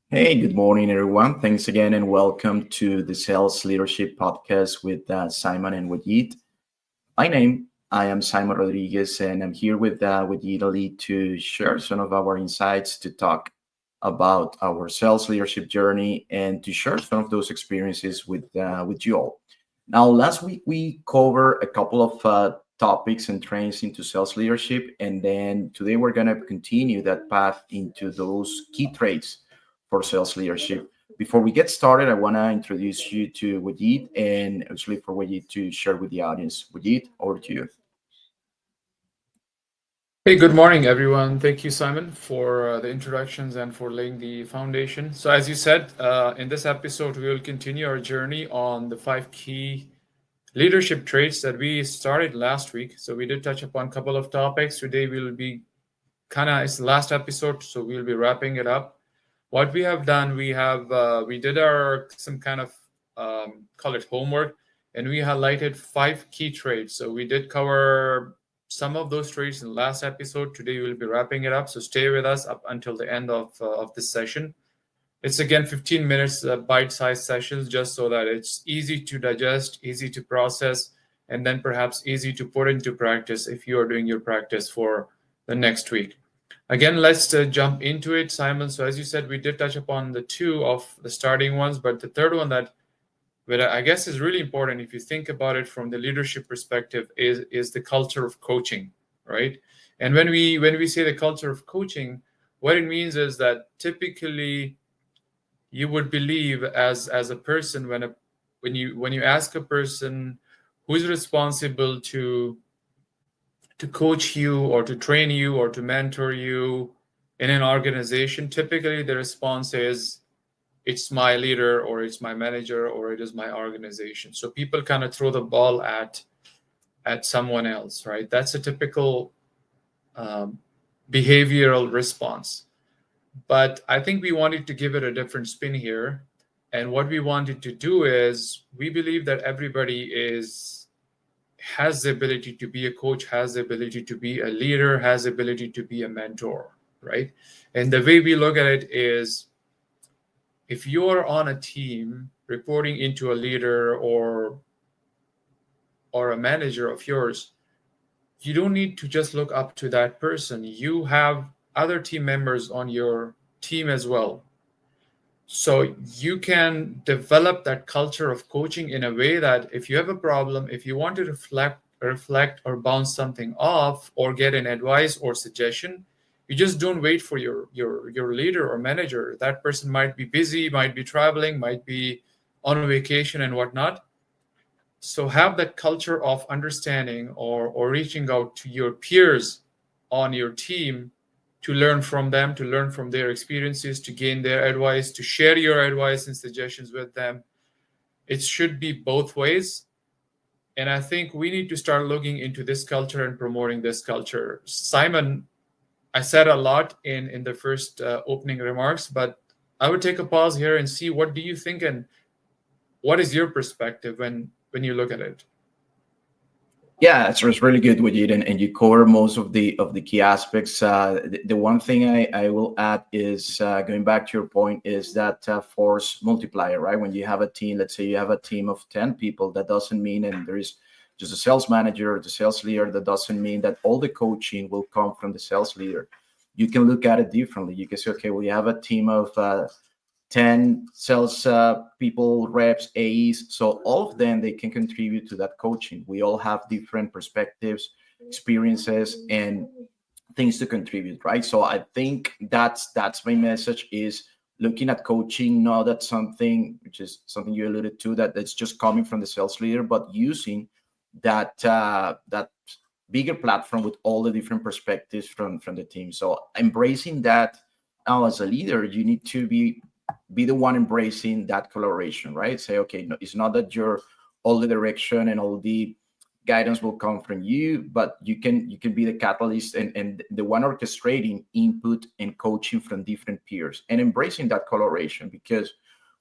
Hey, good morning, everyone. Thanks again, and welcome to the Sales Leadership Podcast with Simon and Wajid. I am Simon Rodriguez, and I'm here with Wajid Ali to share some of our insights to talk about our sales leadership journey and to share some of those experiences with you all. Now, last week we covered a couple of topics and trends into sales leadership, and then today we're going to continue that path into those key traits for sales leadership. Before we get started, I want to introduce you to Wajid and actually for Wajid to share with the audience. Wajid, over to you. Hey, good morning, everyone. Thank you, Simon, for the introductions and for laying the foundation. So, as you said, in this episode, we will continue our journey on the 5 key leadership traits that we started last week. So, we did touch upon a couple of topics. Today, we'll be it's the last episode, so we'll be wrapping it up. What we have done, we did our some kind of call it homework, and we highlighted 5 key traits. So, we did cover some of those traits in the last episode. Today we'll be wrapping it up, so stay with us up until the end of this session. It's again 15 minutes bite-sized sessions, just so that it's easy to digest, easy to process, and then perhaps easy to put into practice if you are doing your practice for the next week. Again, let's jump into it, Simon. So as you said, we did touch upon the 2 of the starting ones, but the third one that I guess is really important if you think about it from the leadership perspective is the culture of coaching, right? And when we say the culture of coaching, what it means is that typically you would believe as a person when you ask a person who's responsible to coach you or to train you or to mentor you in an organization, typically the response is it's my leader or it's my manager or it is my organization. So people kind of throw the ball at someone else, right? That's a typical behavioral response. But I think we wanted to give it a different spin here. And what we wanted to do is we believe that everybody has the ability to be a coach, has the ability to be a leader, has the ability to be a mentor, right? And the way we look at it is, if you're on a team reporting into a leader or a manager of yours, you don't need to just look up to that person. You have other team members on your team as well. So you can develop that culture of coaching in a way that if you have a problem, if you want to reflect or bounce something off or get an advice or suggestion, you just don't wait for your leader or manager. That person might be busy, might be traveling, might be on vacation and whatnot. So have that culture of understanding or reaching out to your peers on your team to learn from them, to learn from their experiences, to gain their advice, to share your advice and suggestions with them. It should be both ways. And I think we need to start looking into this culture and promoting this culture. Simon, I said a lot in the first opening remarks, but I would take a pause here and see, what do you think and what is your perspective when you look at it? Yeah, it's really good with you, and you cover most of the key aspects. The one thing I will add is going back to your point is that force multiplier, right? When you have a team, let's say you have a team of 10 people, that doesn't mean, and there is just a sales manager or the sales leader, that doesn't mean that all the coaching will come from the sales leader. You can look at it differently. You can say, okay, well, you have a team of 10 sales people, reps, AEs. So all of them, they can contribute to that coaching. We all have different perspectives, experiences, and things to contribute, right? So I think that's my message, is looking at coaching, not at something, which is something you alluded to, that it's just coming from the sales leader, but using that bigger platform with all the different perspectives from the team. So embracing that now as a leader, you need to be the one embracing that collaboration, right? Say, okay, no, it's not that you're all the direction and all the guidance will come from you, but you can be the catalyst and the one orchestrating input and coaching from different peers and embracing that collaboration, because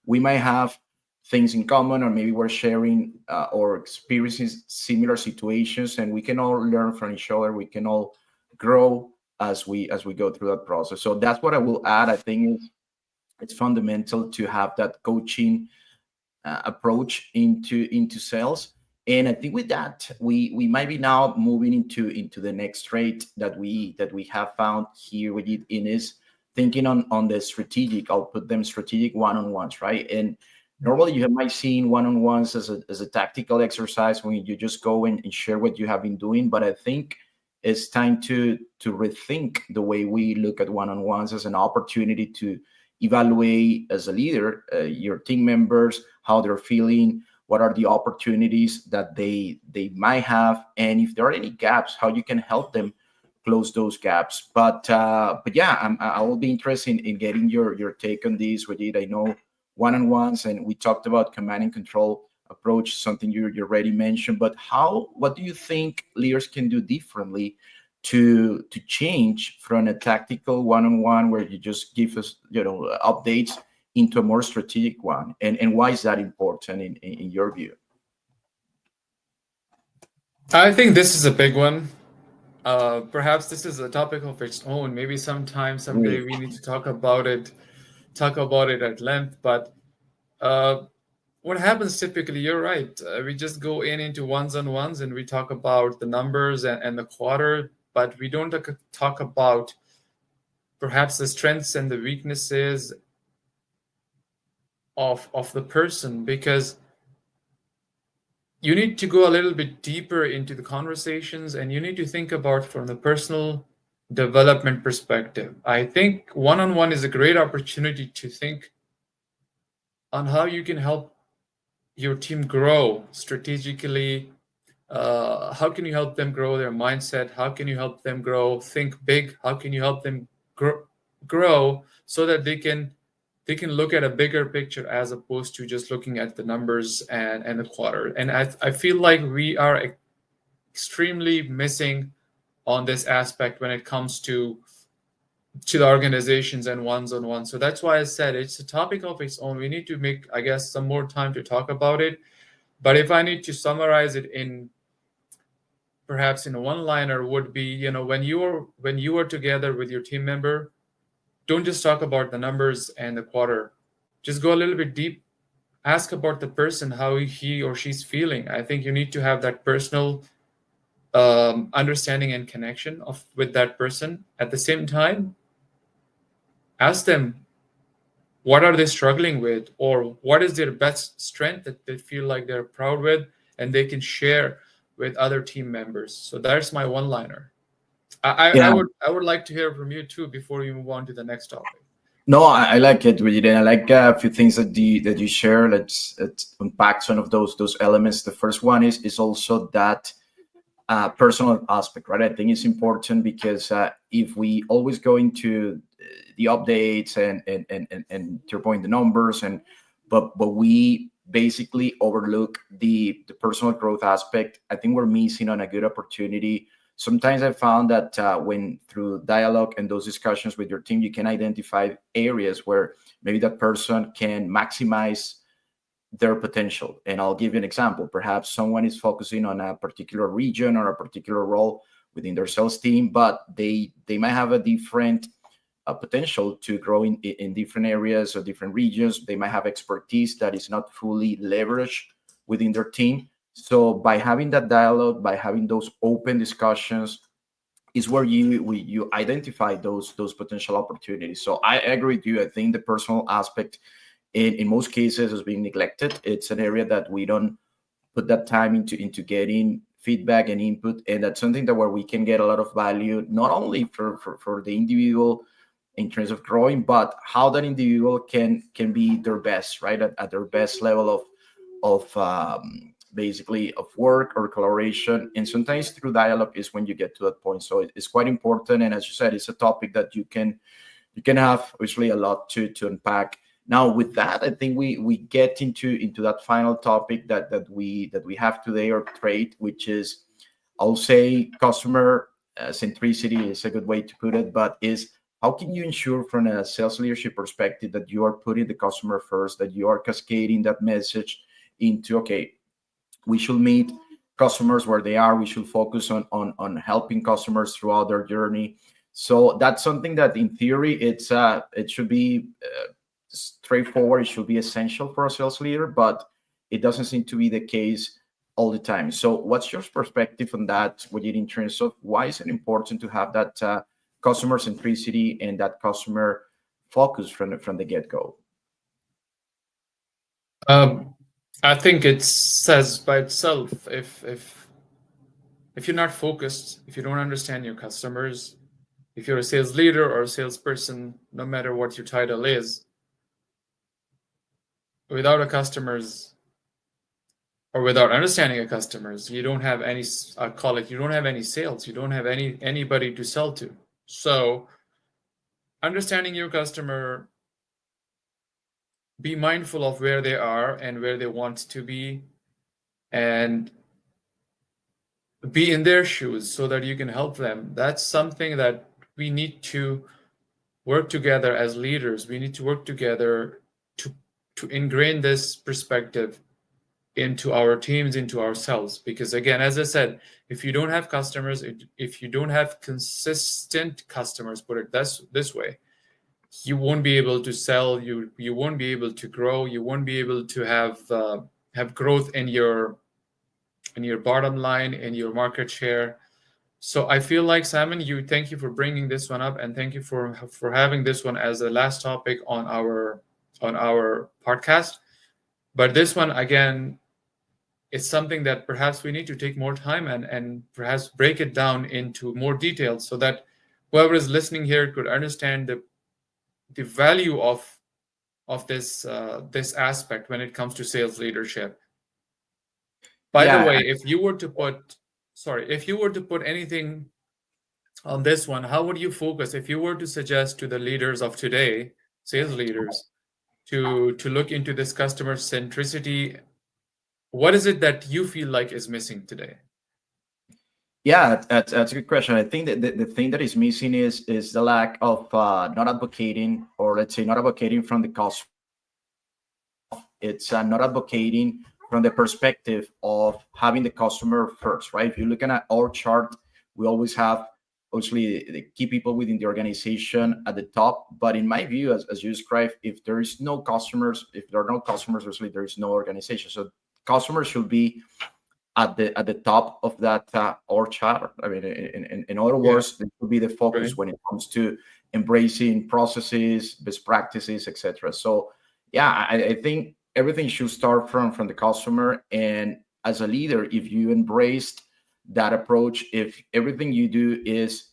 we might have things in common, or maybe we're sharing or experiencing similar situations, and we can all learn from each other. We can all grow as we go through that process. So that's what I will add. I think it's fundamental to have that coaching approach into sales. And I think with that, we might be now moving into the next trait that we have found here with it in is thinking on the strategic. I'll put them strategic one-on-ones, right? And normally you have might seen one-on-ones as a tactical exercise when you just go and share what you have been doing. But I think it's time to rethink the way we look at one-on-ones as an opportunity to evaluate as a leader your team members, how they're feeling, what are the opportunities that they might have, and if there are any gaps, how you can help them close those gaps. But yeah, I will be interested in getting your take on this. We did, I know, one-on-ones, and we talked about command and control approach, something you already mentioned. But what do you think leaders can do differently to change from a tactical one-on-one where you just give us updates into a more strategic one, and why is that important in your view? I think this is a big one. Perhaps this is a topic of its own. Maybe sometime, someday, Really? we need to talk about it at length. But uh, what happens typically, you're right. We just go into ones on ones and we talk about the numbers and the quarter, but we don't talk about perhaps the strengths and the weaknesses of the person, because you need to go a little bit deeper into the conversations and you need to think about from the personal development perspective. I think one-on-one is a great opportunity to think on how you can help your team grow strategically. How can you help them grow their mindset? How can you help them grow think big? How can you help them grow so that they can look at a bigger picture as opposed to just looking at the numbers and the quarter. And I feel like we are extremely missing on this aspect when it comes to the organizations and ones on one. So that's why I said it's a topic of its own. We need to make, I guess, some more time to talk about it. But if I need to summarize it in perhaps in a one liner, would be, when you are together with your team member, don't just talk about the numbers and the quarter. Just go a little bit deep. Ask about the person, how he or she's feeling. I think you need to have that personal understanding and connection with that person. At the same time, ask them what are they struggling with, or what is their best strength that they feel like they're proud with and they can share with other team members. So that's my one liner. Yeah. I would like to hear from you too before we move on to the next topic. No, I like it, Wajid, and I like a few things that you share. Let's unpack some of those elements. The first one is also that personal aspect, right? I think it's important because if we always go into the updates and to your point, the numbers, but we basically overlook the personal growth aspect, I think we're missing on a good opportunity. Sometimes I found that when through dialogue and those discussions with your team, you can identify areas where maybe that person can maximize their potential. And I'll give you an example. Perhaps someone is focusing on a particular region or a particular role within their sales team, but they might have a different potential to grow in different areas or different regions. They might have expertise that is not fully leveraged within their team. So by having that dialogue, by having those open discussions, is where you identify those potential opportunities. So I agree with you. I think the personal aspect in most cases is being neglected. It's an area that we don't put that time into getting feedback and input, and that's something that where we can get a lot of value, not only for the individual in terms of growing, but how that individual can be their best, right, at their best level of basically of work or collaboration, and sometimes through dialogue is when you get to that point. So it's quite important, and as you said, it's a topic that you can have obviously a lot to unpack. Now, with that, I think we get into that final topic that we have today, or trade, which is, I'll say, customer centricity is a good way to put it, but is how can you ensure from a sales leadership perspective that you are putting the customer first, that you are cascading that message into, okay, we should meet customers where they are, we should focus on helping customers throughout their journey. So that's something that in theory it should be straightforward, it should be essential for a sales leader, but it doesn't seem to be the case all the time. So what's your perspective on that, Wajid, in terms of why is it important to have that customer centricity and that customer focus from the get-go? Um, I think it says by itself, if you're not focused, if you don't understand your customers, if you're a sales leader or a salesperson, no matter what your title is, without a customers or without understanding a customers, you don't have any, I call it, you don't have any sales, you don't have anybody to sell to. So understanding your customer, be mindful of where they are and where they want to be, and be in their shoes so that you can help them. That's something that we need to work together as leaders. We need to work together to ingrain this perspective into our teams, into ourselves. Because again, as I said, if you don't have customers, if you don't have consistent customers, put it this way, you won't be able to sell, you won't be able to grow, you won't be able to have growth in your bottom line, in your market share. So I feel like, Simon, thank you for bringing this one up, and thank you for having this one as the last topic on our podcast. But this one, again, it's something that perhaps we need to take more time and perhaps break it down into more details so that whoever is listening here could understand the value of this aspect when it comes to sales leadership. By the way, if you were to put anything on this one, how would you focus if you were to suggest to the leaders of today, sales leaders, to look into this customer centricity? What is it that you feel like is missing today? Yeah, that's a good question. I think that the thing that is missing is the lack of not advocating, or let's say not advocating from the customer. It's not advocating from the perspective of having the customer first, right? If you're looking at our chart, we always have obviously the key people within the organization at the top. But in my view, as you described, if there is no customers, if there are no customers, obviously there is no organization. So customers should be at the top of that org chart. I mean, in other words, it will be the focus when it comes to embracing processes, best practices, etc. So yeah, I think everything should start from the customer. And as a leader, if you embraced that approach, if everything you do is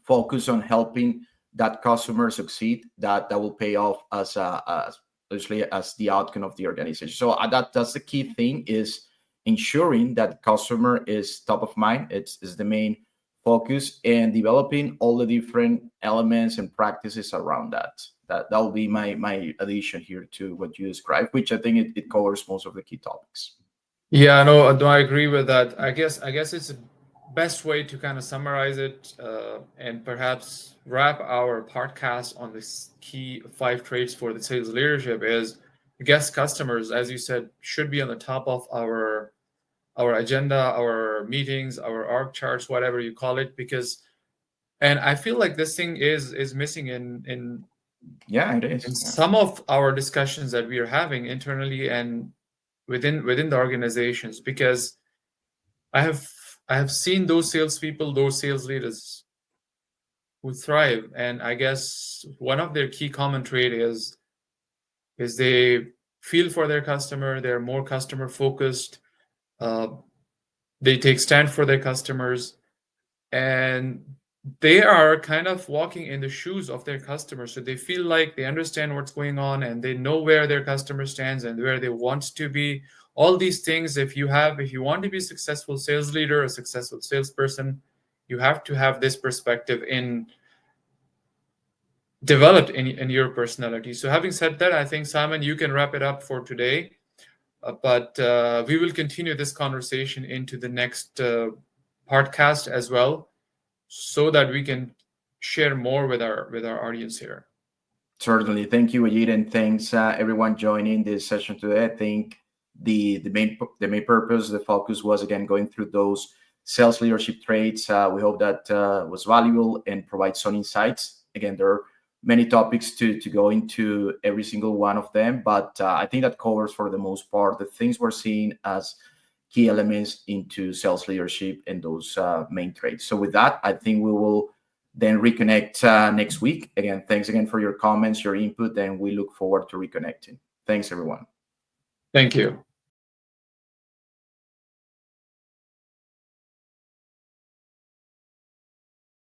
focus on helping that customer succeed, that will pay off as obviously as the outcome of the organization. So that's the key thing, is ensuring that customer is top of mind. It's the main focus, and developing all the different elements and practices around that. That will be my addition here to what you described, which I think it covers most of the key topics. Yeah, no, I agree with that. I guess it's the best way to kind of summarize it and perhaps wrap our podcast on this key 5 traits for the sales leadership is, I guess, customers, as you said, should be on the top of our agenda, our meetings, our org charts, whatever you call it, because, and I feel like this thing is missing in yeah, it is in some of our discussions that we are having internally and within the organizations, because I have seen those salespeople, those sales leaders who thrive, and I guess one of their key common trait is they feel for their customer, they're more customer focused, they take stand for their customers, and they are kind of walking in the shoes of their customers. So they feel like they understand what's going on and they know where their customer stands and where they want to be, All these things, if you want to be a successful sales leader, a successful salesperson, you have to have this perspective in developed in your personality. So having said that, I think, Simon, you can wrap it up for today. But we will continue this conversation into the next podcast as well, so that we can share more with our audience here. Certainly. Thank you, Wajid, and thanks everyone joining this session today. I think the main purpose, the focus was again going through those sales leadership traits. We hope that was valuable and provide some insights. Again, there are many topics to go into every single one of them, but I think that covers for the most part the things we're seeing as key elements into sales leadership and those main traits. So with that, I think we will then reconnect next week. Again, thanks again for your comments, your input, and we look forward to reconnecting. Thanks, everyone. Thank you.